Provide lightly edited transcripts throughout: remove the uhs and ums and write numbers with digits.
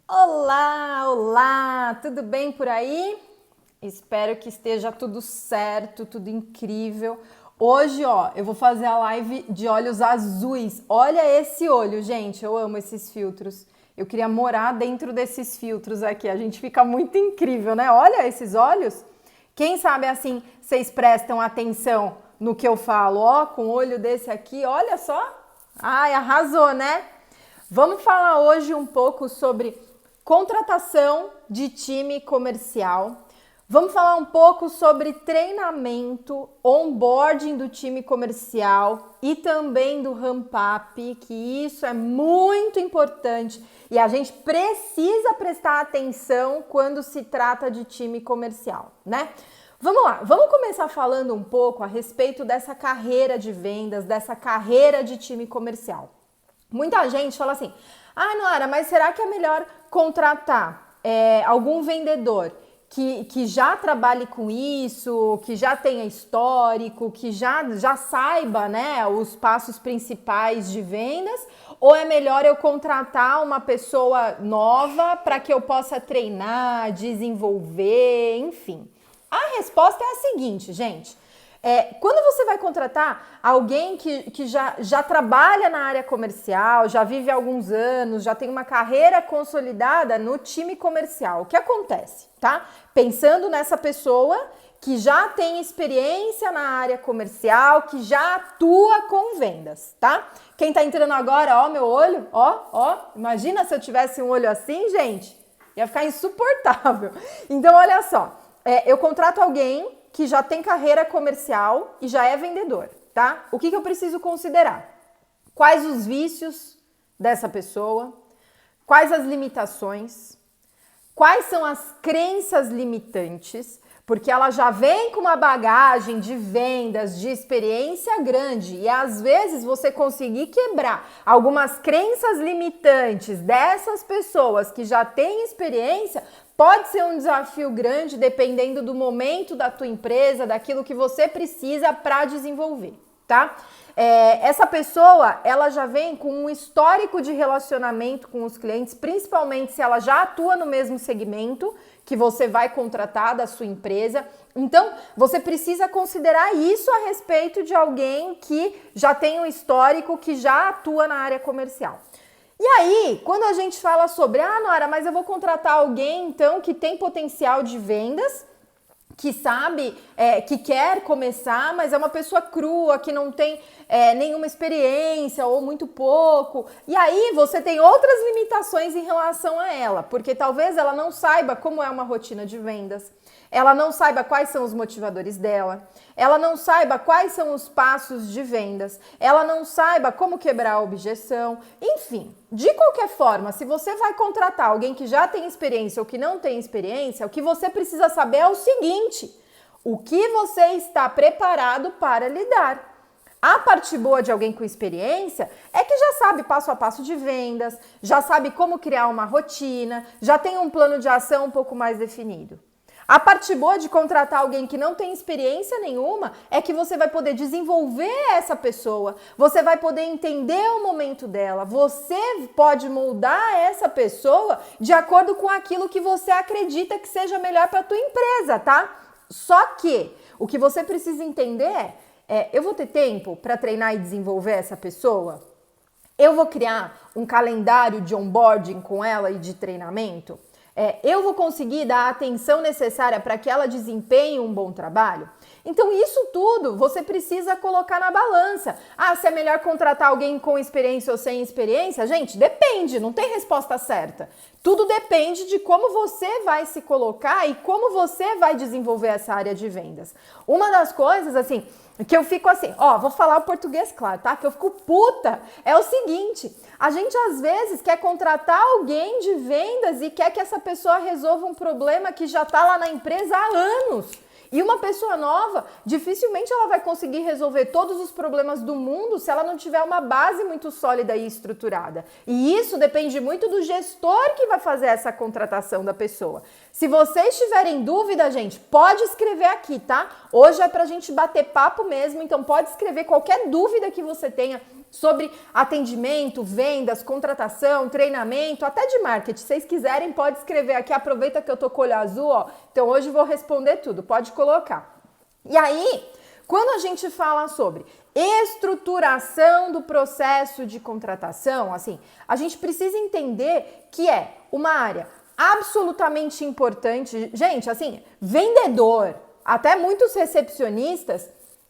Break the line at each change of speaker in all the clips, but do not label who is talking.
Olá, olá, tudo bem por aí? Espero que esteja tudo certo, tudo incrível. Hoje, eu vou fazer a live de olhos azuis. Olha esse olho, gente, eu amo esses filtros. Eu queria morar dentro desses filtros aqui, a gente fica muito incrível, né? Olha esses olhos. Quem sabe assim, vocês prestam atenção no que eu falo, com o olho desse aqui, olha só. Ai, arrasou, né? Vamos falar hoje um pouco sobre contratação de time comercial. Vamos falar um pouco sobre treinamento, onboarding do time comercial e também do ramp-up, que isso é muito importante e a gente precisa prestar atenção quando se trata de time comercial, né? Vamos lá, vamos começar falando um pouco a respeito dessa carreira de vendas, dessa carreira de time comercial. Muita gente fala assim, Nora, mas será que é melhor contratar algum vendedor que já trabalhe com isso, que já tenha histórico, que já saiba, né, os passos principais de vendas? Ou é melhor eu contratar uma pessoa nova para que eu possa treinar, desenvolver, enfim? A resposta é a seguinte, gente. Quando você vai contratar alguém que já trabalha na área comercial, já vive há alguns anos, já tem uma carreira consolidada no time comercial, o que acontece, tá? Pensando nessa pessoa que já tem experiência na área comercial, que já atua com vendas, tá? Quem tá entrando agora, ó, meu olho, imagina se eu tivesse um olho assim, gente, ia ficar insuportável. Então, olha só, eu contrato alguém que já tem carreira comercial e já é vendedor, tá? O que eu preciso considerar? Quais os vícios dessa pessoa? Quais as limitações? Quais são as crenças limitantes? Porque ela já vem com uma bagagem de vendas, de experiência grande e às vezes você conseguir quebrar algumas crenças limitantes dessas pessoas que já têm experiência pode ser um desafio grande dependendo do momento da tua empresa, daquilo que você precisa para desenvolver, tá? Essa pessoa, ela já vem com um histórico de relacionamento com os clientes, principalmente se ela já atua no mesmo segmento que você vai contratar da sua empresa. Então, você precisa considerar isso a respeito de alguém que já tem um histórico, que já atua na área comercial. E aí, quando a gente fala sobre, Nora, mas eu vou contratar alguém, então, que tem potencial de vendas, que sabe, que quer começar, mas é uma pessoa crua, que não tem nenhuma experiência ou muito pouco. E aí você tem outras limitações em relação a ela, porque talvez ela não saiba como é uma rotina de vendas, ela não saiba quais são os motivadores dela, ela não saiba quais são os passos de vendas, ela não saiba como quebrar a objeção, enfim. De qualquer forma, se você vai contratar alguém que já tem experiência ou que não tem experiência, o que você precisa saber é o seguinte: o que você está preparado para lidar? A parte boa de alguém com experiência é que já sabe passo a passo de vendas, já sabe como criar uma rotina, já tem um plano de ação um pouco mais definido. A parte boa de contratar alguém que não tem experiência nenhuma é que você vai poder desenvolver essa pessoa, você vai poder entender o momento dela, você pode moldar essa pessoa de acordo com aquilo que você acredita que seja melhor para a tua empresa, tá? Só que o que você precisa entender eu vou ter tempo para treinar e desenvolver essa pessoa? Eu vou criar um calendário de onboarding com ela e de treinamento? Eu vou conseguir dar a atenção necessária para que ela desempenhe um bom trabalho? Então isso tudo você precisa colocar na balança. Se é melhor contratar alguém com experiência ou sem experiência? Gente, depende, não tem resposta certa. Tudo depende de como você vai se colocar e como você vai desenvolver essa área de vendas. Uma das coisas, assim, que eu fico assim, vou falar o português claro, tá? Que eu fico puta, é o seguinte: a gente às vezes quer contratar alguém de vendas e quer que essa pessoa resolva um problema que já tá lá na empresa há anos. E uma pessoa nova, dificilmente ela vai conseguir resolver todos os problemas do mundo se ela não tiver uma base muito sólida e estruturada. E isso depende muito do gestor que vai fazer essa contratação da pessoa. Se vocês tiverem dúvida, gente, pode escrever aqui, tá? Hoje é pra gente bater papo mesmo, então pode escrever qualquer dúvida que você tenha sobre atendimento, vendas, contratação, treinamento, até de marketing. Se vocês quiserem, pode escrever aqui. Aproveita que eu tô com o olho azul, ó. Então hoje eu vou responder tudo, pode colocar. E aí, quando a gente fala sobre estruturação do processo de contratação, assim, a gente precisa entender que é uma área absolutamente importante. Gente, assim, vendedor, até muitos recepcionistas,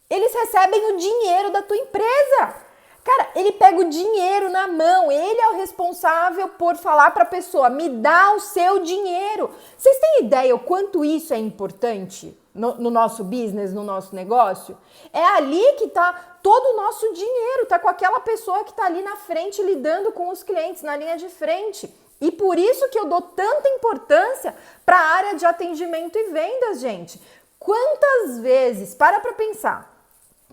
eles recebem o dinheiro da tua empresa. Cara, ele pega o dinheiro na mão, ele é o responsável por falar para a pessoa, me dá o seu dinheiro. Vocês têm ideia o quanto isso é importante no nosso business, no nosso negócio? É ali que tá todo o nosso dinheiro, tá com aquela pessoa que tá ali na frente lidando com os clientes, na linha de frente. E por isso que eu dou tanta importância para a área de atendimento e vendas, gente. Quantas vezes, para pensar,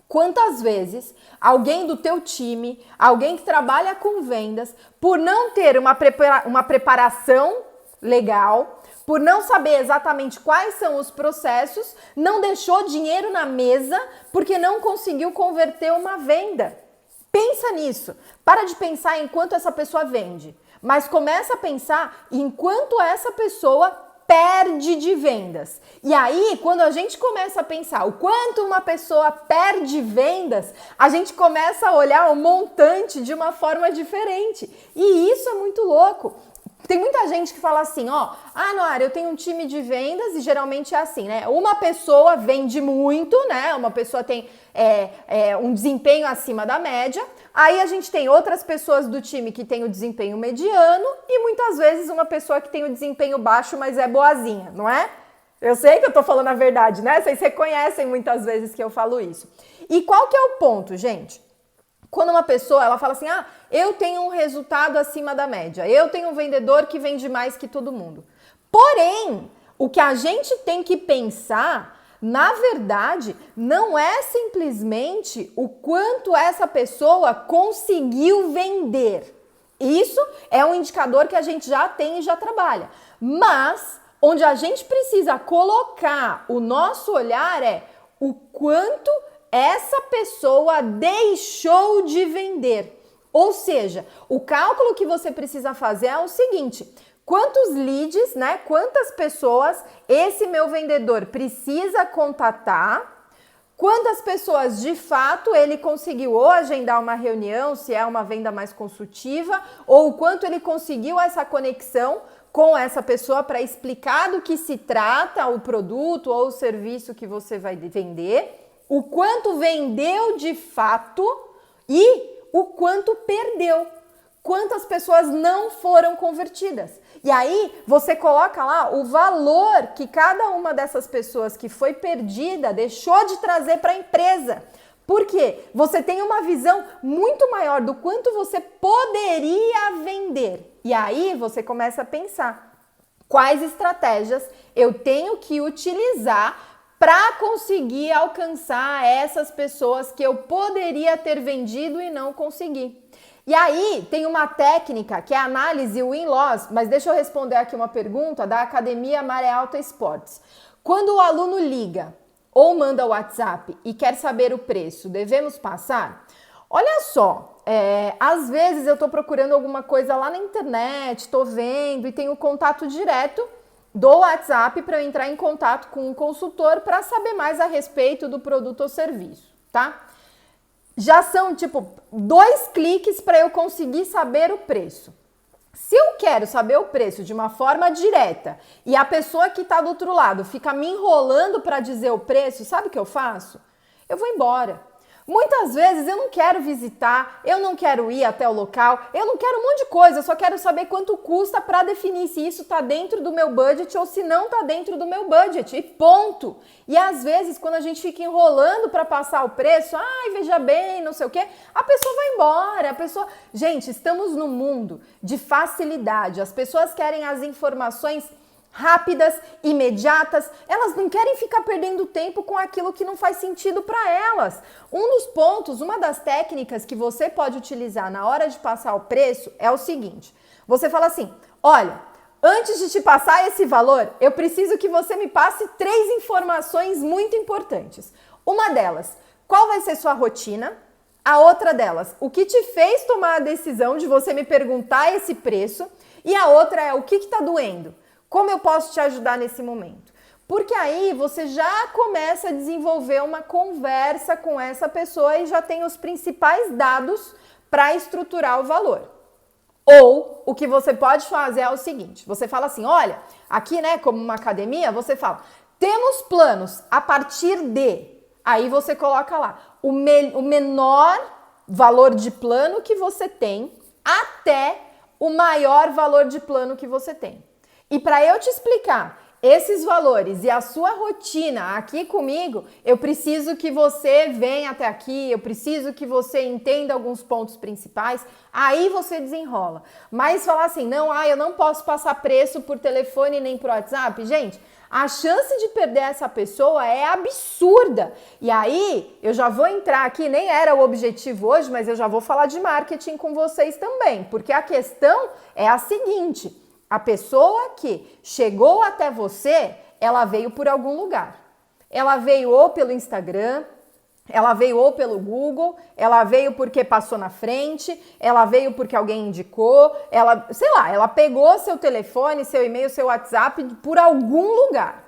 quantas vezes alguém do teu time, alguém que trabalha com vendas, por não ter uma preparação legal, por não saber exatamente quais são os processos, não deixou dinheiro na mesa porque não conseguiu converter uma venda. Pensa nisso. Para de pensar em quanto essa pessoa vende, mas começa a pensar em quanto essa pessoa perde de vendas. E aí, quando a gente começa a pensar o quanto uma pessoa perde vendas, a gente começa a olhar o montante de uma forma diferente. E isso é muito louco. Tem muita gente que fala assim, ó, Noara, eu tenho um time de vendas e geralmente é assim, né? Uma pessoa vende muito, né? Uma pessoa tem um desempenho acima da média. Aí a gente tem outras pessoas do time que tem o desempenho mediano e muitas vezes uma pessoa que tem o desempenho baixo, mas é boazinha, não é? Eu sei que eu tô falando a verdade, né? Vocês reconhecem muitas vezes que eu falo isso. E qual que é o ponto, gente? Quando uma pessoa, ela fala assim, eu tenho um resultado acima da média, eu tenho um vendedor que vende mais que todo mundo. Porém, o que a gente tem que pensar, na verdade, não é simplesmente o quanto essa pessoa conseguiu vender. Isso é um indicador que a gente já tem e já trabalha. Mas, onde a gente precisa colocar o nosso olhar é o quanto essa pessoa deixou de vender. Ou seja, o cálculo que você precisa fazer é o seguinte: quantos leads, né? Quantas pessoas esse meu vendedor precisa contatar? Quantas pessoas de fato ele conseguiu ou agendar uma reunião, se é uma venda mais consultiva, ou o quanto ele conseguiu essa conexão com essa pessoa para explicar do que se trata o produto ou o serviço que você vai vender. O quanto vendeu de fato e o quanto perdeu. Quantas pessoas não foram convertidas. E aí você coloca lá o valor que cada uma dessas pessoas que foi perdida deixou de trazer para a empresa. Por quê? Você tem uma visão muito maior do quanto você poderia vender. E aí você começa a pensar quais estratégias eu tenho que utilizar para conseguir alcançar essas pessoas que eu poderia ter vendido e não consegui. E aí tem uma técnica que é a análise win-loss, mas deixa eu responder aqui uma pergunta da Academia Maré Alta Esportes. Quando o aluno liga ou manda o WhatsApp e quer saber o preço, devemos passar? Olha só, às vezes eu estou procurando alguma coisa lá na internet, estou vendo e tenho contato direto do WhatsApp para eu entrar em contato com um consultor para saber mais a respeito do produto ou serviço, tá? Já são, 2 cliques para eu conseguir saber o preço. Se eu quero saber o preço de uma forma direta e a pessoa que está do outro lado fica me enrolando para dizer o preço, sabe o que eu faço? Eu vou embora. Muitas vezes eu não quero visitar, eu não quero ir até o local, eu não quero um monte de coisa, eu só quero saber quanto custa para definir se isso está dentro do meu budget ou se não está dentro do meu budget, e ponto. E às vezes quando a gente fica enrolando para passar o preço, veja bem, não sei o quê, a pessoa vai embora, Gente, estamos num mundo de facilidade, as pessoas querem as informações rápidas, imediatas, elas não querem ficar perdendo tempo com aquilo que não faz sentido para elas. Um dos pontos, uma das técnicas que você pode utilizar na hora de passar o preço é o seguinte, você fala assim, olha, antes de te passar esse valor, eu preciso que você me passe 3 informações muito importantes. Uma delas, qual vai ser sua rotina? A outra delas, o que te fez tomar a decisão de você me perguntar esse preço? E a outra é, o que está doendo? Como eu posso te ajudar nesse momento? Porque aí você já começa a desenvolver uma conversa com essa pessoa e já tem os principais dados para estruturar o valor. Ou o que você pode fazer é o seguinte, você fala assim, olha, aqui, né, como uma academia, você fala, temos planos a partir de... Aí você coloca lá o menor valor de plano que você tem até o maior valor de plano que você tem. E para eu te explicar esses valores e a sua rotina aqui comigo, eu preciso que você venha até aqui, eu preciso que você entenda alguns pontos principais, aí você desenrola. Mas falar assim, não, eu não posso passar preço por telefone nem por WhatsApp, gente, a chance de perder essa pessoa é absurda. E aí, eu já vou entrar aqui, nem era o objetivo hoje, mas eu já vou falar de marketing com vocês também, porque a questão é a seguinte, a pessoa que chegou até você, ela veio por algum lugar. Ela veio ou pelo Instagram, ela veio ou pelo Google, ela veio porque passou na frente, ela veio porque alguém indicou, ela, sei lá, ela pegou seu telefone, seu e-mail, seu WhatsApp por algum lugar.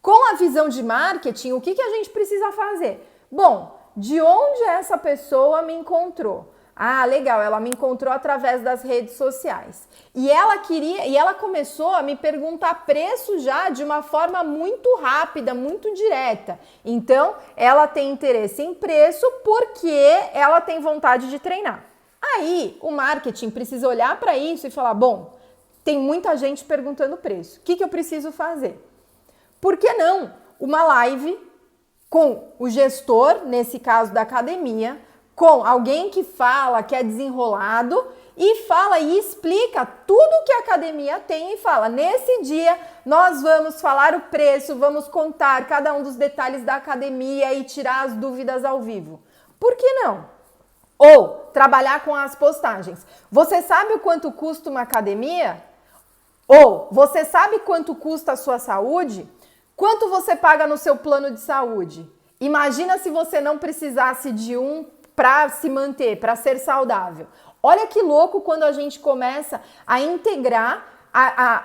Com a visão de marketing, o que a gente precisa fazer? Bom, de onde essa pessoa me encontrou? Ah, legal, ela me encontrou através das redes sociais. E ela começou a me perguntar preço já de uma forma muito rápida, muito direta. Então, ela tem interesse em preço porque ela tem vontade de treinar. Aí, o marketing precisa olhar para isso e falar, bom, tem muita gente perguntando preço. O que eu preciso fazer? Por que não uma live com o gestor, nesse caso da academia, com alguém que fala, que é desenrolado e fala e explica tudo que a academia tem e fala, nesse dia nós vamos falar o preço, vamos contar cada um dos detalhes da academia e tirar as dúvidas ao vivo. Por que não? Ou trabalhar com as postagens. Você sabe o quanto custa uma academia? Ou você sabe quanto custa a sua saúde? Quanto você paga no seu plano de saúde? Imagina se você não precisasse de um para se manter, para ser saudável. Olha que louco quando a gente começa a integrar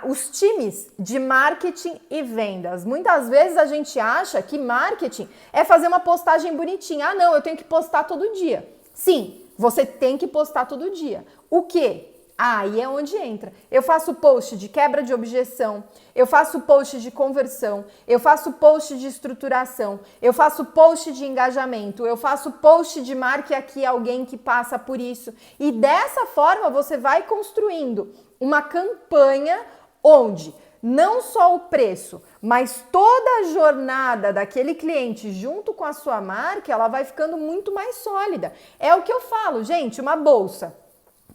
os times de marketing e vendas. Muitas vezes a gente acha que marketing é fazer uma postagem bonitinha. Ah, não, eu tenho que postar todo dia. Sim, você tem que postar todo dia. O quê? Aí é onde entra. Eu faço post de quebra de objeção, eu faço post de conversão, eu faço post de estruturação, eu faço post de engajamento, eu faço post de marque aqui alguém que passa por isso. E dessa forma você vai construindo uma campanha onde não só o preço, mas toda a jornada daquele cliente junto com a sua marca, ela vai ficando muito mais sólida. É o que eu falo, gente, uma bolsa.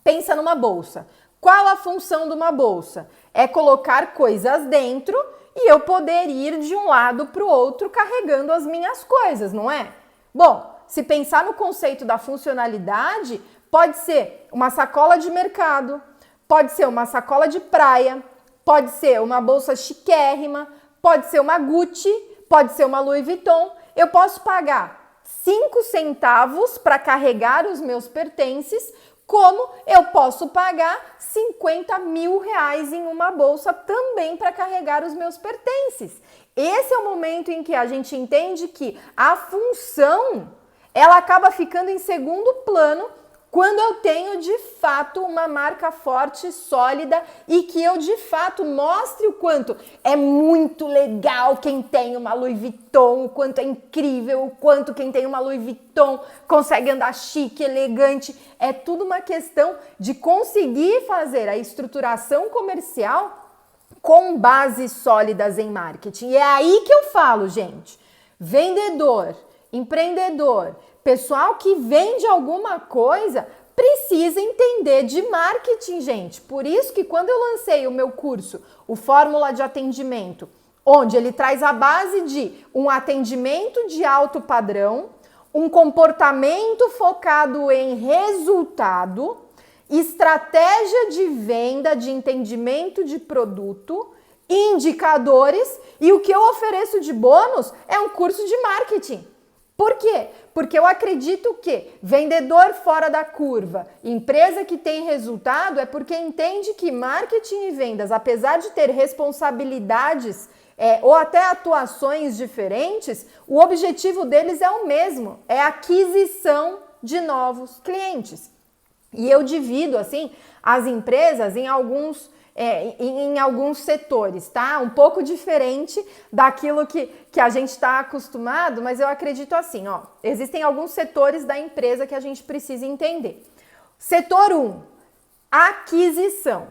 Pensa numa bolsa. Qual a função de uma bolsa? É colocar coisas dentro e eu poder ir de um lado para o outro carregando as minhas coisas, não é? Bom, se pensar no conceito da funcionalidade, pode ser uma sacola de mercado, pode ser uma sacola de praia, pode ser uma bolsa chiquérrima, pode ser uma Gucci, pode ser uma Louis Vuitton. Eu posso pagar 5 centavos para carregar os meus pertences, como eu posso pagar 50 mil reais em uma bolsa também para carregar os meus pertences. Esse é o momento em que a gente entende que a função, ela acaba ficando em segundo plano quando eu tenho de fato uma marca forte, sólida e que eu de fato mostre o quanto é muito legal quem tem uma Louis Vuitton, o quanto é incrível, o quanto quem tem uma Louis Vuitton consegue andar chique, elegante. É tudo uma questão de conseguir fazer a estruturação comercial com bases sólidas em marketing. E é aí que eu falo, gente, vendedor, empreendedor, pessoal que vende alguma coisa precisa entender de marketing, gente. Por isso que quando eu lancei o meu curso, o Fórmula de Atendimento, onde ele traz a base de um atendimento de alto padrão, um comportamento focado em resultado, estratégia de venda, de entendimento de produto, indicadores, e o que eu ofereço de bônus é um curso de marketing. Por quê? Porque eu acredito que vendedor fora da curva, empresa que tem resultado, é porque entende que marketing e vendas, apesar de ter responsabilidades ou até atuações diferentes, o objetivo deles é o mesmo, é a aquisição de novos clientes. E eu divido, assim, as empresas em alguns setores, tá? Um pouco diferente daquilo que a gente está acostumado, mas eu acredito assim, ó, existem alguns setores da empresa que a gente precisa entender. Setor 1, aquisição.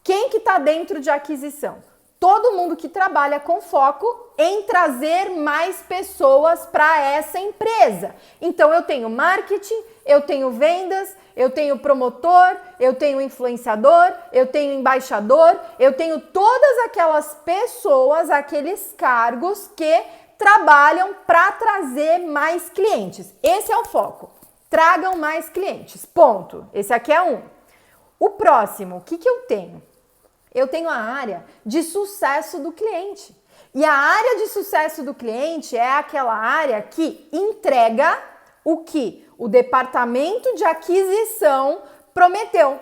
Quem que está dentro de aquisição? Todo mundo que trabalha com foco em trazer mais pessoas para essa empresa. Então, eu tenho marketing, eu tenho vendas, eu tenho promotor, eu tenho influenciador, eu tenho embaixador, eu tenho todas aquelas pessoas, aqueles cargos que trabalham para trazer mais clientes. Esse é o foco. Tragam mais clientes. Ponto. Esse aqui é um. O próximo, o que eu tenho? Eu tenho a área de sucesso do cliente. E a área de sucesso do cliente é aquela área que entrega o que o departamento de aquisição prometeu.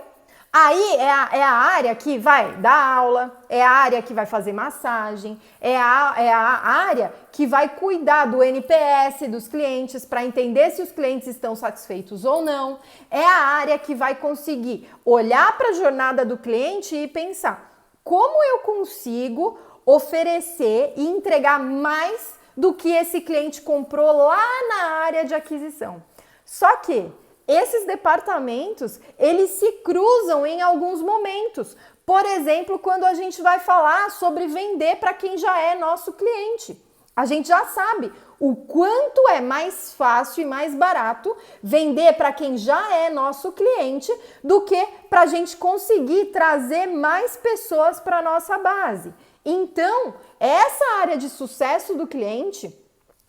Aí é a área que vai dar aula, é a área que vai fazer massagem, é a área que vai cuidar do NPS dos clientes para entender se os clientes estão satisfeitos ou não. É a área que vai conseguir olhar para a jornada do cliente e pensar como eu consigo oferecer e entregar mais do que esse cliente comprou lá na área de aquisição. Só que esses departamentos, eles se cruzam em alguns momentos. Por exemplo, quando a gente vai falar sobre vender para quem já é nosso cliente. A gente já sabe o quanto é mais fácil e mais barato vender para quem já é nosso cliente do que para a gente conseguir trazer mais pessoas para a nossa base. Então, essa área de sucesso do cliente,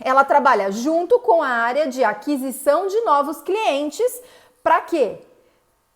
ela trabalha junto com a área de aquisição de novos clientes. Para quê?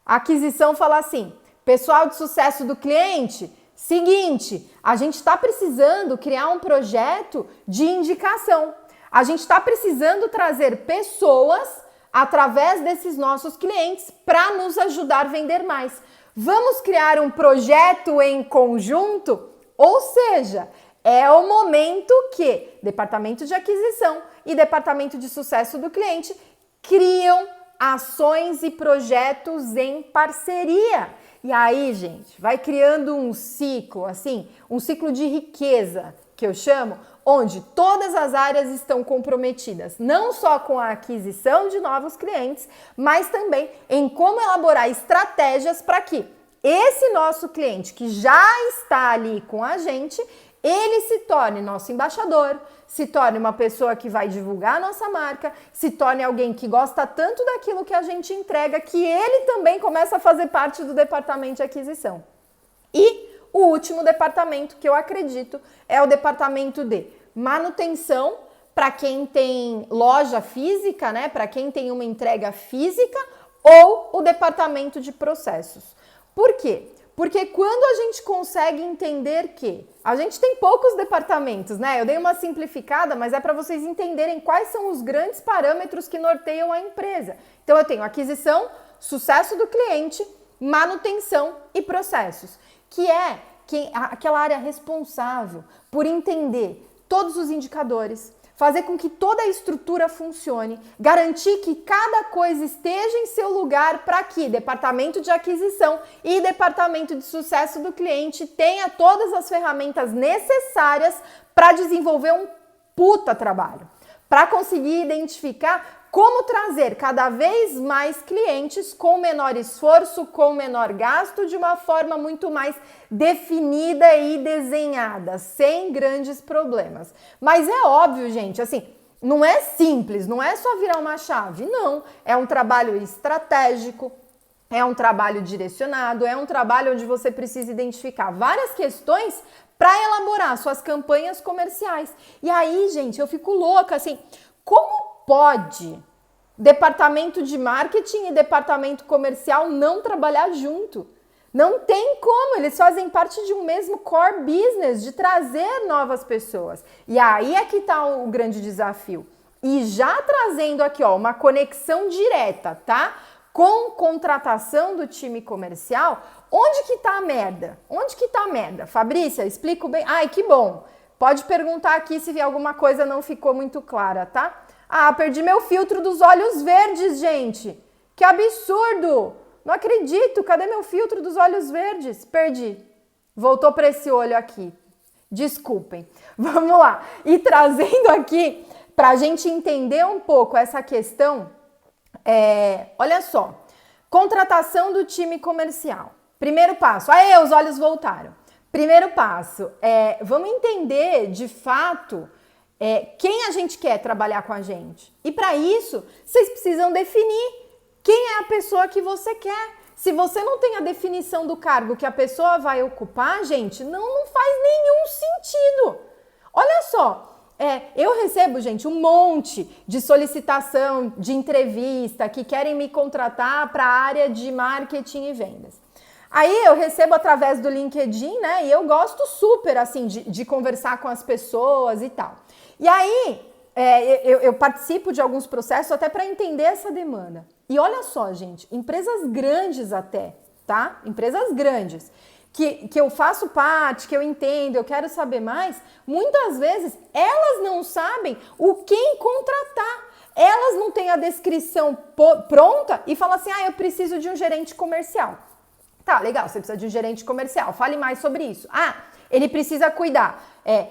A aquisição fala assim, pessoal de sucesso do cliente, seguinte, a gente está precisando criar um projeto de indicação. A gente está precisando trazer pessoas através desses nossos clientes para nos ajudar a vender mais. Vamos criar um projeto em conjunto? Ou seja, é o momento que departamento de aquisição e departamento de sucesso do cliente criam ações e projetos em parceria. E aí, gente, vai criando um ciclo, assim, um ciclo de riqueza, que eu chamo, onde todas as áreas estão comprometidas, não só com a aquisição de novos clientes, mas também em como elaborar estratégias para que esse nosso cliente que já está ali com a gente, ele se torne nosso embaixador, se torne uma pessoa que vai divulgar a nossa marca, se torne alguém que gosta tanto daquilo que a gente entrega, que ele também começa a fazer parte do departamento de aquisição. E o último departamento que eu acredito é o departamento de manutenção, para quem tem loja física, né? Para quem tem uma entrega física, ou o departamento de processos. Por quê? Porque quando a gente consegue entender que a gente tem poucos departamentos, né? Eu dei uma simplificada, mas é para vocês entenderem quais são os grandes parâmetros que norteiam a empresa. Então eu tenho aquisição, sucesso do cliente, manutenção e processos, que é aquela área responsável por entender todos os indicadores, fazer com que toda a estrutura funcione, garantir que cada coisa esteja em seu lugar para que departamento de aquisição e departamento de sucesso do cliente tenha todas as ferramentas necessárias para desenvolver um puta trabalho, para conseguir identificar como trazer cada vez mais clientes com menor esforço, com menor gasto, de uma forma muito mais definida e desenhada, sem grandes problemas. Mas é óbvio, gente, assim, não é simples, não é só virar uma chave, não. É um trabalho estratégico, é um trabalho direcionado, é um trabalho onde você precisa identificar várias questões para elaborar suas campanhas comerciais. E aí, gente, eu fico louca, assim, como pode departamento de marketing e departamento comercial não trabalhar junto? Não tem como, eles fazem parte de um mesmo core business, de trazer novas pessoas. E aí é que está o grande desafio. e já trazendo aqui, ó, uma conexão direta, tá? Com contratação do time comercial, onde que tá a merda? Onde que tá a merda? Fabrícia, explico bem. Ai, que bom. Pode perguntar aqui se alguma coisa não ficou muito clara, tá? Ah, perdi meu filtro dos olhos verdes, gente. Que absurdo! Não acredito. Cadê meu filtro dos olhos verdes? Perdi. Voltou para esse olho aqui. Desculpem. Vamos lá. E trazendo aqui, para a gente entender um pouco essa questão, olha só. Contratação do time comercial. Primeiro passo. Aê, os olhos voltaram. Primeiro passo, vamos entender de fato quem a gente quer trabalhar com a gente. E para isso, vocês precisam definir quem é a pessoa que você quer. Se você não tem a definição do cargo que a pessoa vai ocupar, gente, não faz nenhum sentido. Olha só, eu recebo, gente, um monte de solicitação, de entrevista, que querem me contratar para a área de marketing e vendas. Aí eu recebo através do LinkedIn, né? E eu gosto super, assim, de conversar com as pessoas e tal. E aí, eu participo de alguns processos até para entender essa demanda. E olha só, gente, empresas grandes até, tá? Empresas grandes, que eu faço parte, que eu entendo, eu quero saber mais, muitas vezes elas não sabem quem contratar. Elas não têm a descrição pronta e falam assim, eu preciso de um gerente comercial. Tá, legal, você precisa de um gerente comercial. Fale mais sobre isso. Ele precisa cuidar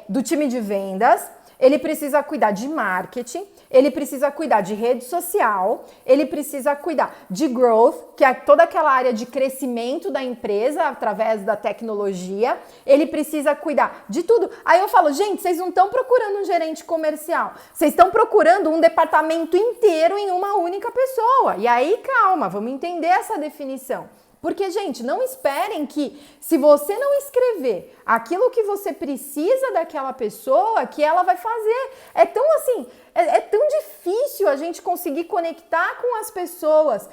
do time de vendas, ele precisa cuidar de marketing, ele precisa cuidar de rede social, ele precisa cuidar de growth, que é toda aquela área de crescimento da empresa através da tecnologia, ele precisa cuidar de tudo. Aí eu falo, gente, vocês não estão procurando um gerente comercial, vocês estão procurando um departamento inteiro em uma única pessoa. E aí, calma, vamos entender essa definição. Porque, gente, não esperem que, se você não escrever aquilo que você precisa daquela pessoa, que ela vai fazer. É tão assim, é tão difícil a gente conseguir conectar com as pessoas.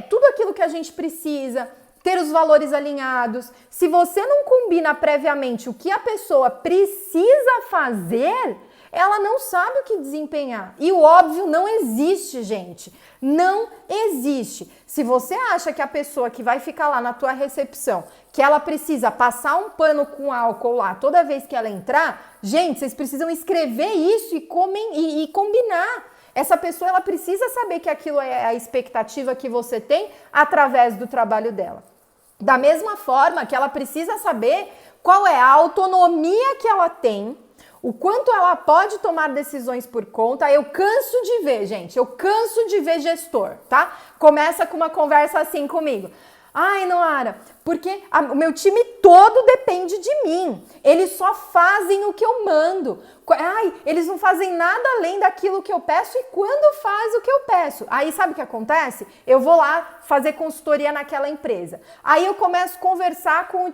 Tudo aquilo que a gente precisa, ter os valores alinhados. Se você não combina previamente o que a pessoa precisa fazer, ela não sabe o que desempenhar. E o óbvio não existe, gente. Não existe. Se você acha que a pessoa que vai ficar lá na tua recepção, que ela precisa passar um pano com álcool lá toda vez que ela entrar, gente, vocês precisam escrever isso e combinar. Essa pessoa, ela precisa saber que aquilo é a expectativa que você tem através do trabalho dela. Da mesma forma que ela precisa saber qual é a autonomia que ela tem, o quanto ela pode tomar decisões por conta. Eu canso de ver, gente, eu canso de ver gestor, tá? Começa com uma conversa assim comigo. Ai, Noara, porque o meu time todo depende de mim. Eles só fazem o que eu mando. Ai, eles não fazem nada além daquilo que eu peço e quando faz o que eu peço. Aí sabe o que acontece? Eu vou lá fazer consultoria naquela empresa. Aí eu começo a conversar com o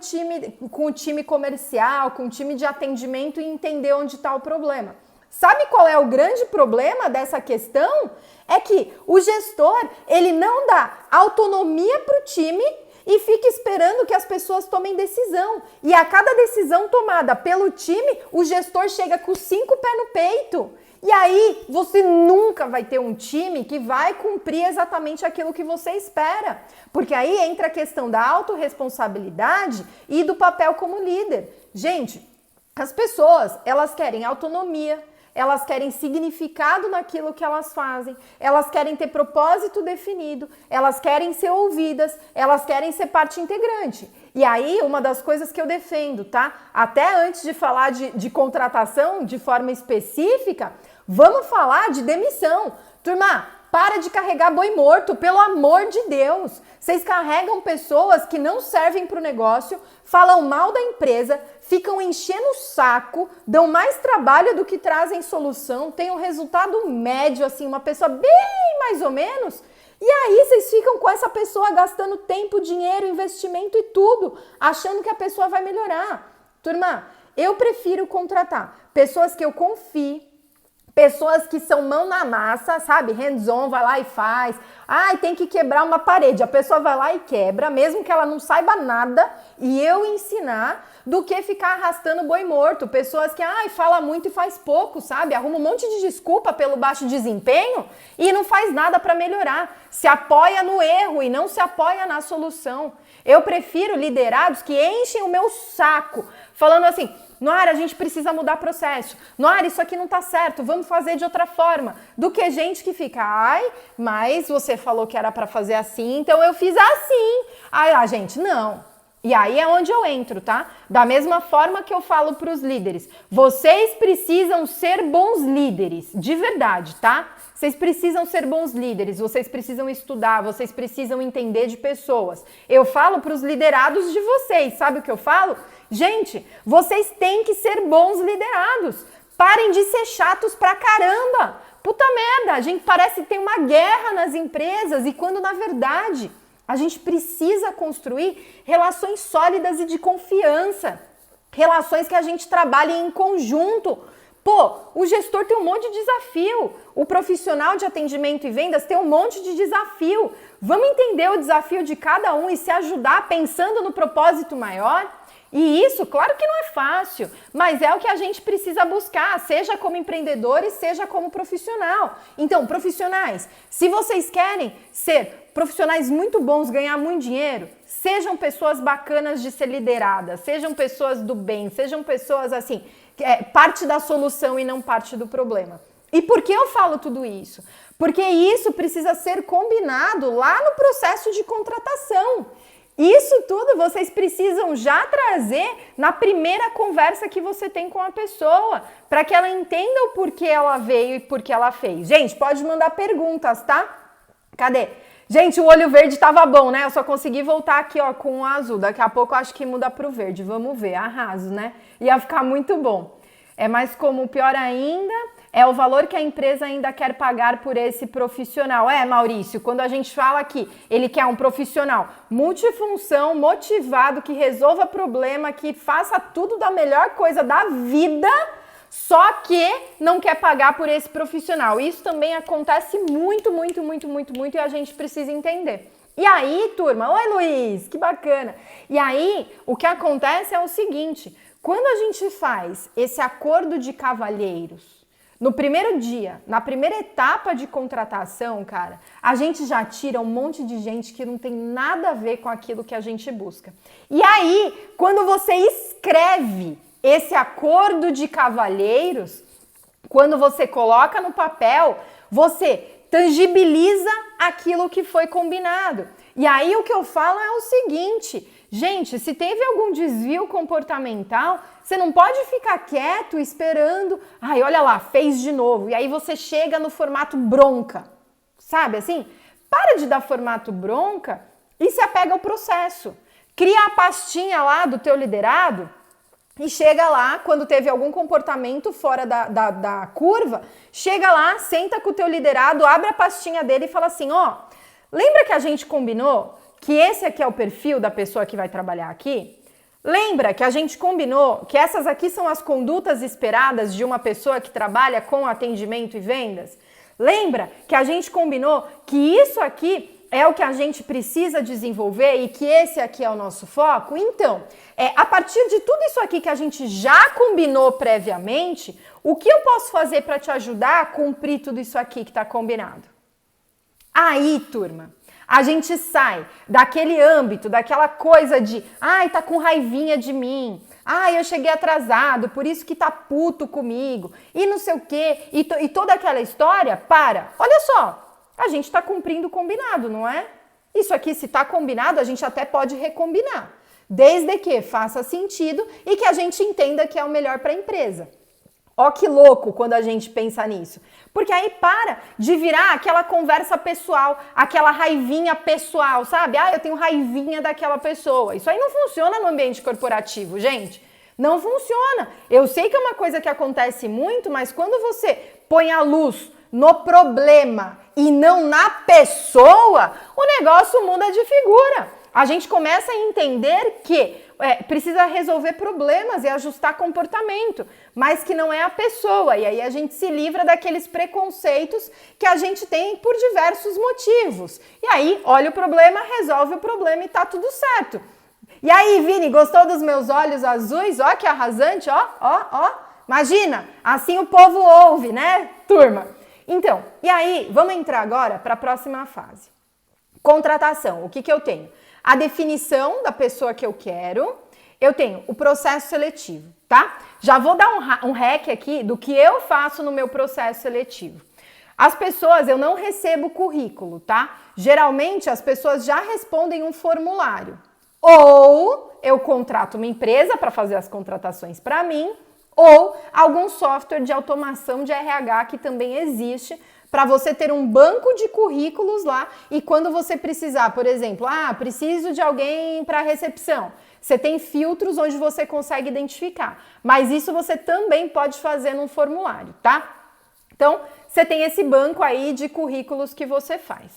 time comercial, com o time de atendimento e entender onde está o problema. Sabe qual é o grande problema dessa questão? É que o gestor, ele não dá autonomia para o time e fica esperando que as pessoas tomem decisão. E a cada decisão tomada pelo time, o gestor chega com 5 pés no peito. E aí, você nunca vai ter um time que vai cumprir exatamente aquilo que você espera. Porque aí entra a questão da autorresponsabilidade e do papel como líder. Gente, as pessoas, elas querem autonomia, elas querem significado naquilo que elas fazem, elas querem ter propósito definido, elas querem ser ouvidas, elas querem ser parte integrante. E aí, uma das coisas que eu defendo, tá? Até antes de falar de contratação de forma específica, vamos falar de demissão. Turma, para de carregar boi morto, pelo amor de Deus. Vocês carregam pessoas que não servem para o negócio, falam mal da empresa, ficam enchendo o saco, dão mais trabalho do que trazem solução, tem um resultado médio, assim, uma pessoa bem mais ou menos. E aí vocês ficam com essa pessoa gastando tempo, dinheiro, investimento e tudo, achando que a pessoa vai melhorar. Turma, eu prefiro contratar pessoas que eu confie, Pessoas que são mão na massa, sabe? Hands-on, vai lá e faz. Ai, tem que quebrar uma parede. A pessoa vai lá e quebra, mesmo que ela não saiba nada, e eu ensinar, do que ficar arrastando boi morto. Pessoas que, fala muito e faz pouco, sabe? Arruma um monte de desculpa pelo baixo desempenho e não faz nada para melhorar. Se apoia no erro e não se apoia na solução. Eu prefiro liderados que enchem o meu saco, falando assim: Noara, a gente precisa mudar processo. Noara, isso aqui não tá certo, vamos fazer de outra forma. Do que gente que fica, mas você falou que era para fazer assim, então eu fiz assim. Gente, não. E aí é onde eu entro, tá? Da mesma forma que eu falo para os líderes, vocês precisam ser bons líderes, de verdade, tá? Vocês precisam ser bons líderes, vocês precisam estudar, vocês precisam entender de pessoas. Eu falo para os liderados de vocês, sabe o que eu falo? Gente, vocês têm que ser bons liderados. Parem de ser chatos pra caramba. Puta merda, a gente parece que tem uma guerra nas empresas e quando na verdade a gente precisa construir relações sólidas e de confiança. Relações que a gente trabalhe em conjunto. Pô, o gestor tem um monte de desafio. O profissional de atendimento e vendas tem um monte de desafio. Vamos entender o desafio de cada um e se ajudar pensando no propósito maior? E isso, claro que não é fácil, mas é o que a gente precisa buscar, seja como empreendedores, seja como profissional. Então, profissionais, se vocês querem ser profissionais muito bons, ganhar muito dinheiro, sejam pessoas bacanas de ser lideradas, sejam pessoas do bem, sejam pessoas assim, parte da solução e não parte do problema. E por que eu falo tudo isso? Porque isso precisa ser combinado lá no processo de contratação. Isso tudo vocês precisam já trazer na primeira conversa que você tem com a pessoa, para que ela entenda o porquê ela veio e por que ela fez. Gente, pode mandar perguntas, tá? Cadê? Gente, o olho verde tava bom, né? Eu só consegui voltar aqui, ó, com o azul. Daqui a pouco eu acho que muda pro verde. Vamos ver, arraso, né? Ia ficar muito bom. É mais comum, pior ainda, é o valor que a empresa ainda quer pagar por esse profissional. Maurício, quando a gente fala que ele quer um profissional multifunção, motivado, que resolva problema, que faça tudo da melhor coisa da vida, só que não quer pagar por esse profissional. Isso também acontece muito e a gente precisa entender. E aí, turma, oi Luiz, que bacana. E aí, o que acontece é o seguinte, quando a gente faz esse acordo de cavalheiros, no primeiro dia, na primeira etapa de contratação, cara, a gente já tira um monte de gente que não tem nada a ver com aquilo que a gente busca. E aí, quando você escreve esse acordo de cavalheiros, quando você coloca no papel, você tangibiliza aquilo que foi combinado. E aí o que eu falo é o seguinte, gente, se teve algum desvio comportamental, você não pode ficar quieto esperando, olha lá, fez de novo. E aí você chega no formato bronca, sabe assim? Para de dar formato bronca e se apega ao processo. Cria a pastinha lá do teu liderado e chega lá, quando teve algum comportamento fora da curva, chega lá, senta com o teu liderado, abre a pastinha dele e fala assim, lembra que a gente combinou que esse aqui é o perfil da pessoa que vai trabalhar aqui? Lembra que a gente combinou que essas aqui são as condutas esperadas de uma pessoa que trabalha com atendimento e vendas? Lembra que a gente combinou que isso aqui é o que a gente precisa desenvolver e que esse aqui é o nosso foco? Então, a partir de tudo isso aqui que a gente já combinou previamente, o que eu posso fazer para te ajudar a cumprir tudo isso aqui que está combinado? Aí, turma, a gente sai daquele âmbito, daquela coisa de, tá com raivinha de mim, eu cheguei atrasado, por isso que tá puto comigo, e não sei o quê, e toda aquela história, olha só, a gente tá cumprindo o combinado, não é? Isso aqui, se tá combinado, a gente até pode recombinar, desde que faça sentido e que a gente entenda que é o melhor para a empresa. Ó que louco quando a gente pensa nisso. Porque aí para de virar aquela conversa pessoal, aquela raivinha pessoal, sabe? Eu tenho raivinha daquela pessoa. Isso aí não funciona no ambiente corporativo, gente. Não funciona. Eu sei que é uma coisa que acontece muito, mas quando você põe a luz no problema e não na pessoa, o negócio muda de figura. A gente começa a entender que precisa resolver problemas e ajustar comportamento, mas que não é a pessoa. E aí a gente se livra daqueles preconceitos que a gente tem por diversos motivos. E aí, olha o problema, resolve o problema e tá tudo certo. E aí, Vini, gostou dos meus olhos azuis? Ó, que arrasante, ó. Imagina, assim o povo ouve, né, turma? Então, e aí, vamos entrar agora para a próxima fase. Contratação, o que eu tenho? A definição da pessoa que eu quero, eu tenho o processo seletivo, tá? Já vou dar um hack aqui do que eu faço no meu processo seletivo. As pessoas, eu não recebo currículo, tá? Geralmente, as pessoas já respondem um formulário. Ou eu contrato uma empresa para fazer as contratações para mim, ou algum software de automação de RH que também existe para você ter um banco de currículos lá e quando você precisar, por exemplo, preciso de alguém para recepção. Você tem filtros onde você consegue identificar, mas isso você também pode fazer num formulário, tá? Então, você tem esse banco aí de currículos que você faz.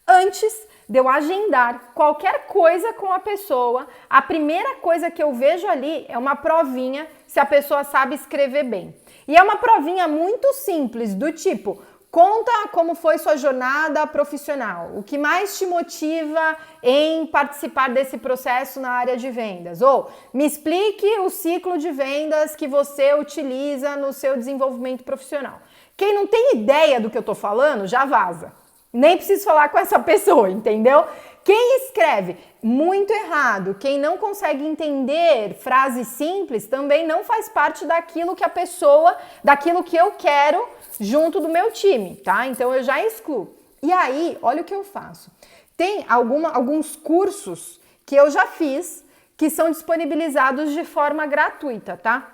Antes de eu agendar qualquer coisa com a pessoa, a primeira coisa que eu vejo ali é uma provinha se a pessoa sabe escrever bem. E é uma provinha muito simples, do tipo, conta como foi sua jornada profissional, o que mais te motiva em participar desse processo na área de vendas, ou me explique o ciclo de vendas que você utiliza no seu desenvolvimento profissional. Quem não tem ideia do que eu tô falando, já vaza. Nem preciso falar com essa pessoa, entendeu? Quem escreve muito errado, quem não consegue entender frases simples, também não faz parte daquilo que a pessoa, daquilo que eu quero junto do meu time, tá? Então eu já excluo. E aí, olha o que eu faço. Tem alguns cursos que eu já fiz que são disponibilizados de forma gratuita, tá?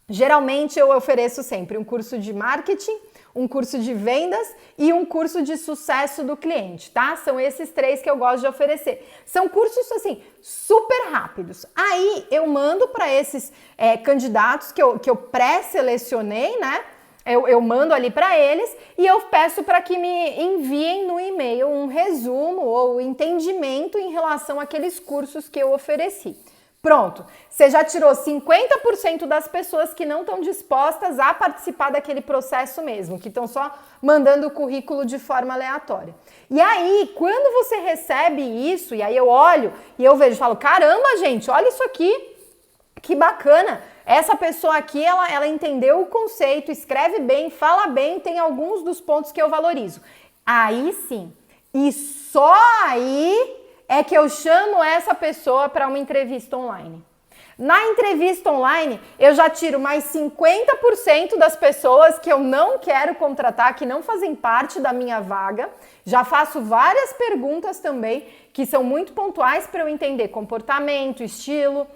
Geralmente eu ofereço sempre um curso de marketing, um curso de vendas e um curso de sucesso do cliente, tá? São esses 3 que eu gosto de oferecer. São cursos, assim, super rápidos. Aí eu mando para esses candidatos que eu pré-selecionei, né? Eu mando ali para eles e eu peço para que me enviem no e-mail um resumo ou entendimento em relação àqueles cursos que eu ofereci. Pronto, você já tirou 50% das pessoas que não estão dispostas a participar daquele processo mesmo, que estão só mandando o currículo de forma aleatória. E aí, quando você recebe isso, e aí eu olho e eu vejo, falo, caramba, gente, olha isso aqui, que bacana. Essa pessoa aqui, ela entendeu o conceito, escreve bem, fala bem, tem alguns dos pontos que eu valorizo. Aí sim, e só aí é que eu chamo essa pessoa para uma entrevista online. Na entrevista online, eu já tiro mais 50% das pessoas que eu não quero contratar, que não fazem parte da minha vaga. Já faço várias perguntas também, que são muito pontuais para eu entender comportamento, estilo,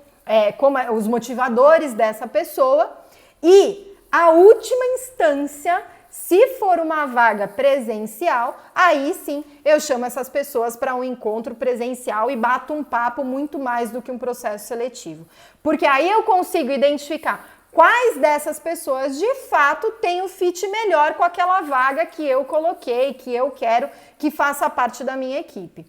os motivadores dessa pessoa. E a última instância, se for uma vaga presencial, aí sim eu chamo essas pessoas para um encontro presencial e bato um papo muito mais do que um processo seletivo. Porque aí eu consigo identificar quais dessas pessoas de fato têm o fit melhor com aquela vaga que eu coloquei, que eu quero que faça parte da minha equipe.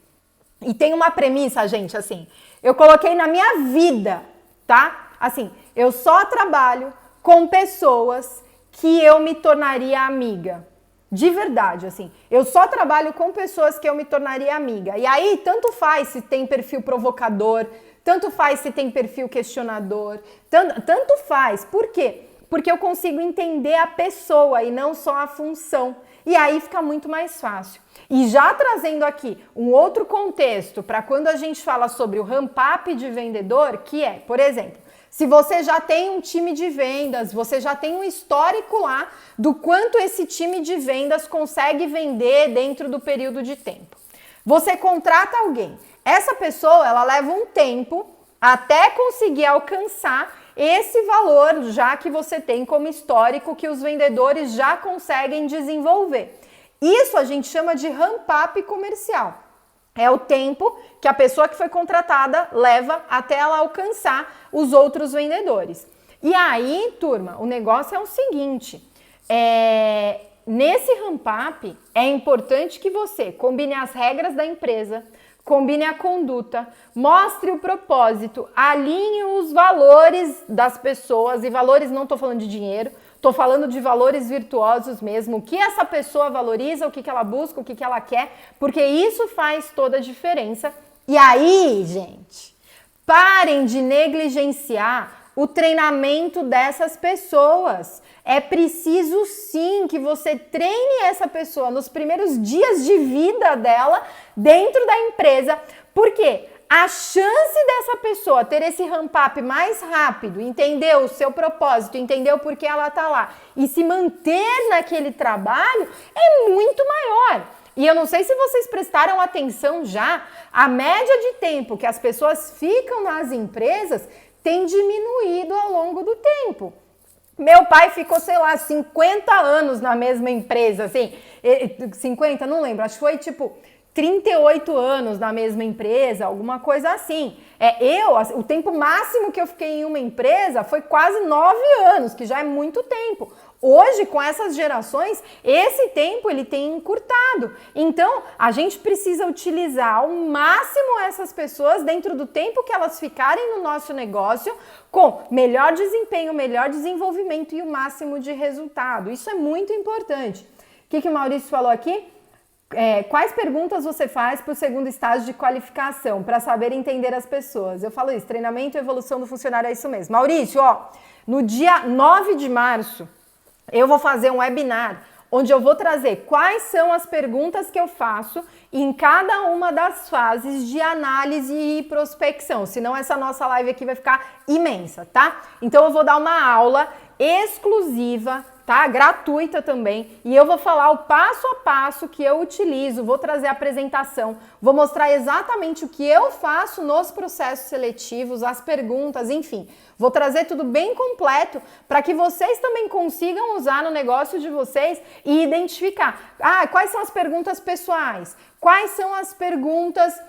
E tem uma premissa, gente, assim, eu coloquei na minha vida, tá? Assim, eu só trabalho com pessoas que eu me tornaria amiga. De verdade, assim. Eu só trabalho com pessoas que eu me tornaria amiga. E aí, tanto faz se tem perfil provocador, tanto faz se tem perfil questionador, tanto faz. Por quê? Porque eu consigo entender a pessoa e não só a função. E aí fica muito mais fácil. E já trazendo aqui um outro contexto para quando a gente fala sobre o ramp-up de vendedor, que é, por exemplo, se você já tem um time de vendas, você já tem um histórico lá do quanto esse time de vendas consegue vender dentro do período de tempo. Você contrata alguém. Essa pessoa, ela leva um tempo até conseguir alcançar esse valor já que você tem como histórico que os vendedores já conseguem desenvolver. Isso a gente chama de ramp-up comercial. É o tempo que a pessoa que foi contratada leva até ela alcançar os outros vendedores. E aí, turma, o negócio é o seguinte, nesse ramp-up é importante que você combine as regras da empresa combine a conduta, mostre o propósito, alinhe os valores das pessoas, e valores não estou falando de dinheiro, estou falando de valores virtuosos mesmo, o que essa pessoa valoriza, o que ela busca, o que ela quer, porque isso faz toda a diferença. E aí, gente, parem de negligenciar o treinamento dessas pessoas. É preciso sim que você treine essa pessoa nos primeiros dias de vida dela dentro da empresa, porque a chance dessa pessoa ter esse ramp-up mais rápido, entender o seu propósito, entender o porquê ela tá lá e se manter naquele trabalho é muito maior. E eu não sei se vocês prestaram atenção já, a média de tempo que as pessoas ficam nas empresas tem diminuído ao longo do tempo. Meu pai ficou, sei lá, 50 anos na mesma empresa, assim, 50, não lembro, acho que foi tipo 38 anos na mesma empresa, alguma coisa assim. O tempo máximo que eu fiquei em uma empresa foi quase 9 anos, que já é muito tempo. Hoje, com essas gerações, esse tempo ele tem encurtado. Então, a gente precisa utilizar ao máximo essas pessoas dentro do tempo que elas ficarem no nosso negócio, com melhor desempenho, melhor desenvolvimento e o máximo de resultado. Isso é muito importante. O que o Maurício falou aqui? Quais perguntas você faz para o segundo estágio de qualificação, para saber entender as pessoas? Eu falo isso, treinamento e evolução do funcionário, é isso mesmo. Maurício, no dia 9 de março, eu vou fazer um webinar onde eu vou trazer quais são as perguntas que eu faço em cada uma das fases de análise e prospecção. Senão essa nossa live aqui vai ficar imensa, tá? Então eu vou dar uma aula exclusiva, tá? Gratuita também. E eu vou falar o passo a passo que eu utilizo, vou trazer a apresentação, vou mostrar exatamente o que eu faço nos processos seletivos, as perguntas, enfim. Vou trazer tudo bem completo para que vocês também consigam usar no negócio de vocês e identificar. Quais são as perguntas pessoais? Quais são as perguntas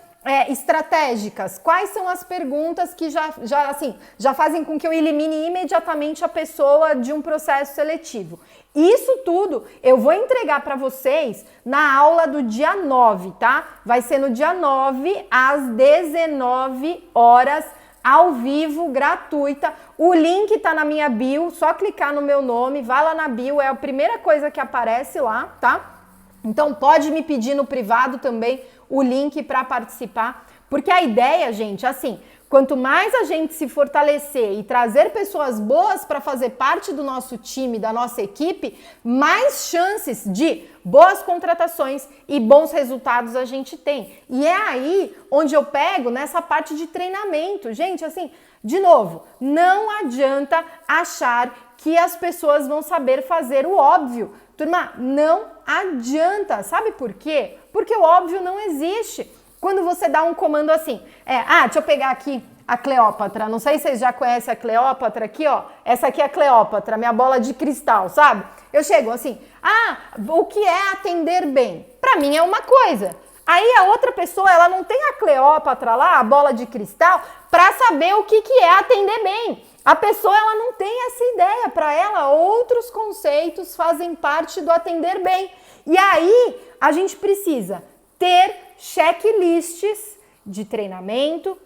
estratégicas? Quais são as perguntas que já fazem com que eu elimine imediatamente a pessoa de um processo seletivo? Isso tudo eu vou entregar para vocês na aula do dia 9, tá? Vai ser no dia 9 às 19 horas, ao vivo, gratuita. O link tá na minha bio, só clicar no meu nome, vai lá na bio, é a primeira coisa que aparece lá, tá? Então pode me pedir no privado também o link para participar, porque a ideia, gente, assim, quanto mais a gente se fortalecer e trazer pessoas boas para fazer parte do nosso time, da nossa equipe, mais chances de boas contratações e bons resultados a gente tem. E é aí onde eu pego nessa parte de treinamento. Gente, assim, de novo, não adianta achar que as pessoas vão saber fazer o óbvio. Turma, não adianta. Sabe por quê? Porque o óbvio não existe. Quando você dá um comando assim, deixa eu pegar aqui a Cleópatra, não sei se vocês já conhecem a Cleópatra aqui, ó, essa aqui é a Cleópatra, minha bola de cristal, sabe? Eu chego assim, o que é atender bem? Pra mim é uma coisa. Aí a outra pessoa, ela não tem a Cleópatra lá, a bola de cristal, pra saber o que é atender bem. A pessoa, ela não tem essa ideia, para ela outros conceitos fazem parte do atender bem. E aí a gente precisa ter checklists de treinamento,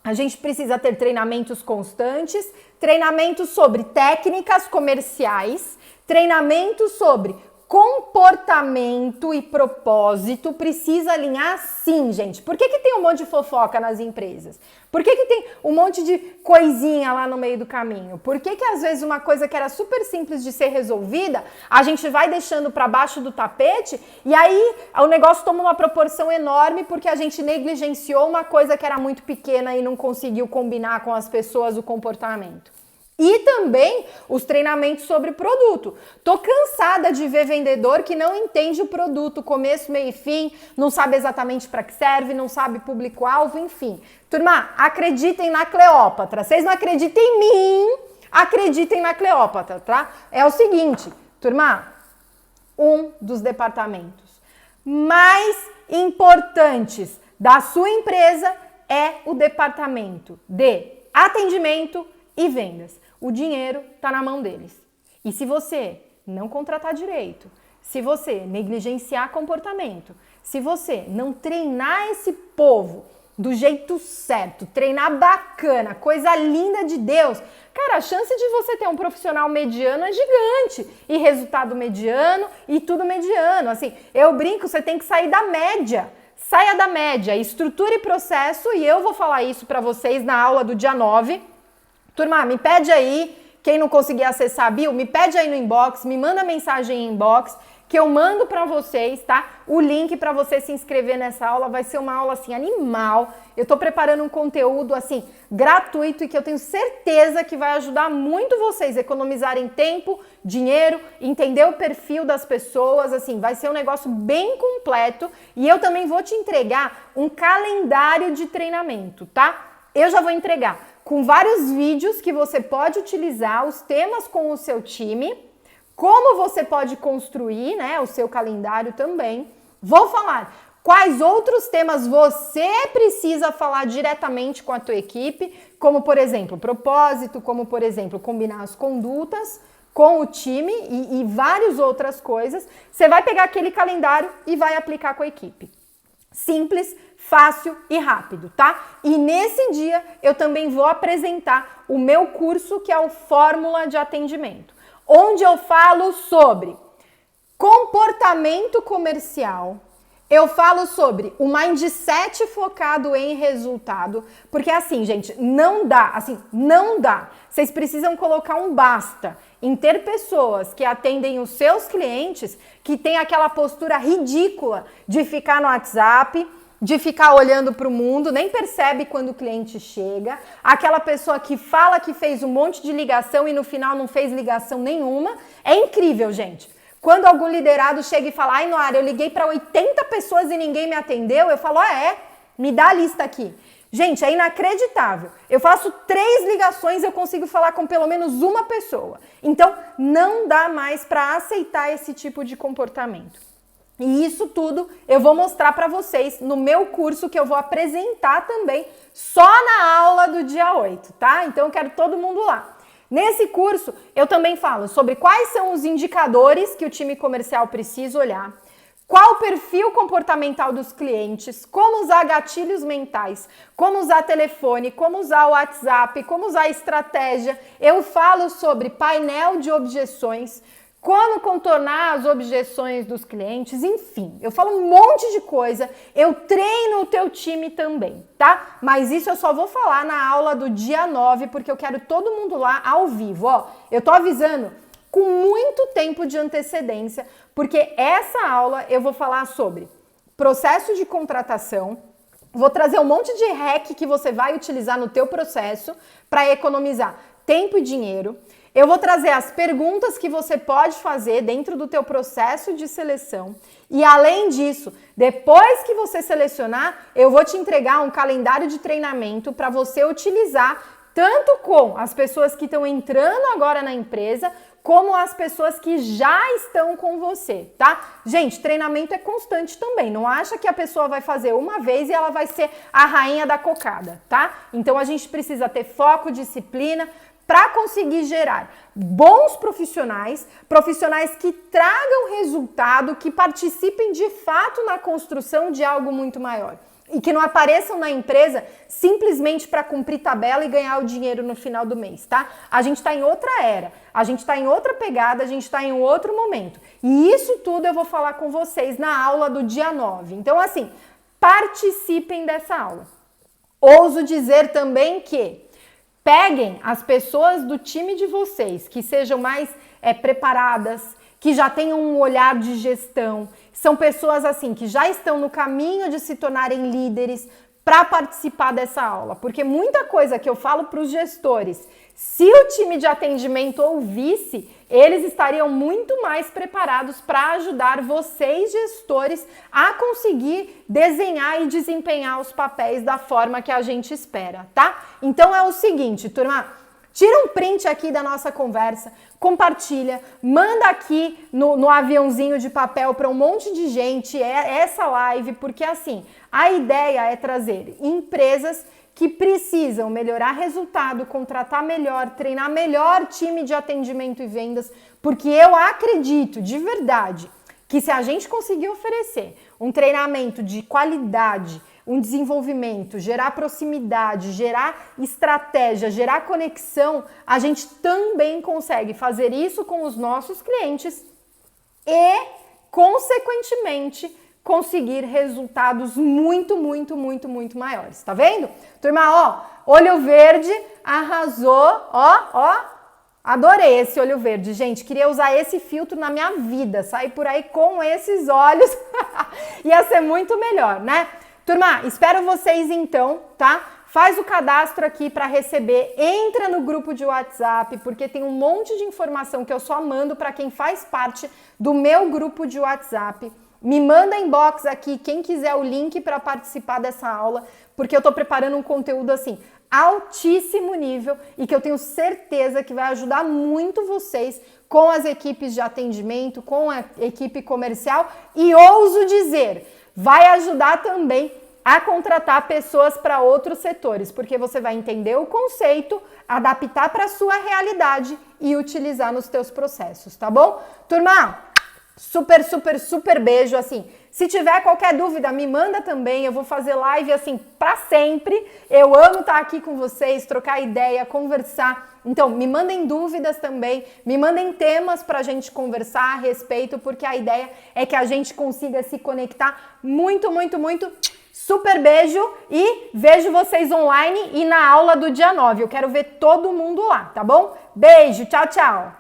a gente precisa ter treinamentos constantes, treinamentos sobre técnicas comerciais, treinamentos sobre comportamento e propósito. Precisa alinhar sim, gente. Por que tem um monte de fofoca nas empresas? Por que tem um monte de coisinha lá no meio do caminho? Por que às vezes uma coisa que era super simples de ser resolvida, a gente vai deixando para baixo do tapete e aí o negócio toma uma proporção enorme porque a gente negligenciou uma coisa que era muito pequena e não conseguiu combinar com as pessoas o comportamento? E também os treinamentos sobre produto. Tô cansada de ver vendedor que não entende o produto, começo, meio e fim, não sabe exatamente para que serve, não sabe público-alvo, enfim. Turma, acreditem na Cleópatra. Vocês não acreditem em mim, acreditem na Cleópatra, tá? É o seguinte, turma, um dos departamentos mais importantes da sua empresa é o departamento de atendimento e vendas. O dinheiro está na mão deles. E se você não contratar direito, se você negligenciar comportamento, se você não treinar esse povo do jeito certo, treinar bacana, coisa linda de Deus, cara, a chance de você ter um profissional mediano é gigante. E resultado mediano e tudo mediano. Assim, eu brinco, você tem que sair da média. Saia da média, estruture processo e eu vou falar isso para vocês na aula do dia 9. Turma, me pede aí, quem não conseguir acessar a bio, me pede aí no inbox, me manda mensagem em inbox, que eu mando para vocês, tá? O link para você se inscrever nessa aula vai ser uma aula, assim, animal. Eu tô preparando um conteúdo, assim, gratuito e que eu tenho certeza que vai ajudar muito vocês a economizarem tempo, dinheiro, entender o perfil das pessoas, assim, vai ser um negócio bem completo e eu também vou te entregar um calendário de treinamento, tá? Eu já vou entregar com vários vídeos que você pode utilizar, os temas com o seu time, como você pode construir, né, o seu calendário também. Vou falar quais outros temas você precisa falar diretamente com a tua equipe, como, por exemplo, propósito, como, por exemplo, combinar as condutas com o time e várias outras coisas. Você vai pegar aquele calendário e vai aplicar com a equipe. Simples, fácil e rápido, tá? E nesse dia eu também vou apresentar o meu curso, que é o Fórmula de Atendimento, onde eu falo sobre comportamento comercial, eu falo sobre o mindset focado em resultado, porque assim, gente, não dá, não dá. Vocês precisam colocar um basta em ter pessoas que atendem os seus clientes que tem aquela postura ridícula de ficar no WhatsApp, de ficar olhando para o mundo, nem percebe quando o cliente chega, aquela pessoa que fala que fez um monte de ligação e no final não fez ligação nenhuma. É incrível, gente. Quando algum liderado chega e fala, ai, Noara, eu liguei para 80 pessoas e ninguém me atendeu, eu falo, me dá a lista aqui. Gente, é inacreditável. Eu faço 3 ligações e eu consigo falar com pelo menos uma pessoa. Então, não dá mais para aceitar esse tipo de comportamento. E isso tudo eu vou mostrar para vocês no meu curso, que eu vou apresentar também só na aula do dia 8, tá? Então eu quero todo mundo lá. Nesse curso eu também falo sobre quais são os indicadores que o time comercial precisa olhar, qual o perfil comportamental dos clientes, como usar gatilhos mentais, como usar telefone, como usar o WhatsApp, como usar estratégia. Eu falo sobre painel de objeções, como contornar as objeções dos clientes, enfim, eu falo um monte de coisa, eu treino o teu time também, tá? Mas isso eu só vou falar na aula do dia 9, porque eu quero todo mundo lá ao vivo, ó. Eu tô avisando com muito tempo de antecedência, porque essa aula eu vou falar sobre processo de contratação, vou trazer um monte de hack que você vai utilizar no teu processo para economizar tempo e dinheiro. Eu vou trazer as perguntas que você pode fazer dentro do teu processo de seleção. E além disso, depois que você selecionar, eu vou te entregar um calendário de treinamento para você utilizar tanto com as pessoas que estão entrando agora na empresa, como as pessoas que já estão com você, tá? Gente, treinamento é constante também. Não acha que a pessoa vai fazer uma vez e ela vai ser a rainha da cocada, tá? Então a gente precisa ter foco, disciplina, para conseguir gerar bons profissionais, profissionais que tragam resultado, que participem de fato na construção de algo muito maior e que não apareçam na empresa simplesmente para cumprir tabela e ganhar o dinheiro no final do mês, tá? A gente está em outra era, a gente está em outra pegada, a gente está em outro momento. E isso tudo eu vou falar com vocês na aula do dia 9. Então, assim, participem dessa aula. Ouso dizer também que peguem as pessoas do time de vocês que sejam mais preparadas, que já tenham um olhar de gestão, são pessoas assim que já estão no caminho de se tornarem líderes para participar dessa aula, porque muita coisa que eu falo para os gestores, se o time de atendimento ouvisse, eles estariam muito mais preparados para ajudar vocês, gestores, a conseguir desenhar e desempenhar os papéis da forma que a gente espera, tá? Então é o seguinte, turma, tira um print aqui da nossa conversa, compartilha, manda aqui no aviãozinho de papel para um monte de gente essa live, porque assim, a ideia é trazer empresas que precisam melhorar resultado, contratar melhor, treinar melhor time de atendimento e vendas, porque eu acredito de verdade que se a gente conseguir oferecer um treinamento de qualidade, um desenvolvimento, gerar proximidade, gerar estratégia, gerar conexão, a gente também consegue fazer isso com os nossos clientes e, consequentemente, conseguir resultados muito maiores. Tá vendo? Turma, ó, olho verde arrasou, ó, adorei esse olho verde, gente, queria usar esse filtro na minha vida, sair por aí com esses olhos, ia ser muito melhor, né? Turma, espero vocês então, tá? Faz o cadastro aqui para receber, entra no grupo de WhatsApp, porque tem um monte de informação que eu só mando para quem faz parte do meu grupo de WhatsApp. Me manda inbox aqui, quem quiser o link para participar dessa aula, porque eu tô preparando um conteúdo assim, altíssimo nível e que eu tenho certeza que vai ajudar muito vocês com as equipes de atendimento, com a equipe comercial e ouso dizer, vai ajudar também a contratar pessoas para outros setores, porque você vai entender o conceito, adaptar para a sua realidade e utilizar nos teus processos, tá bom? Turma, super beijo, assim, se tiver qualquer dúvida, me manda também, eu vou fazer live, assim, para sempre, eu amo estar aqui com vocês, trocar ideia, conversar, então, me mandem dúvidas também, me mandem temas pra gente conversar a respeito, porque a ideia é que a gente consiga se conectar muito. Super beijo e vejo vocês online e na aula do dia 9. Eu quero ver todo mundo lá, tá bom? Beijo, tchau!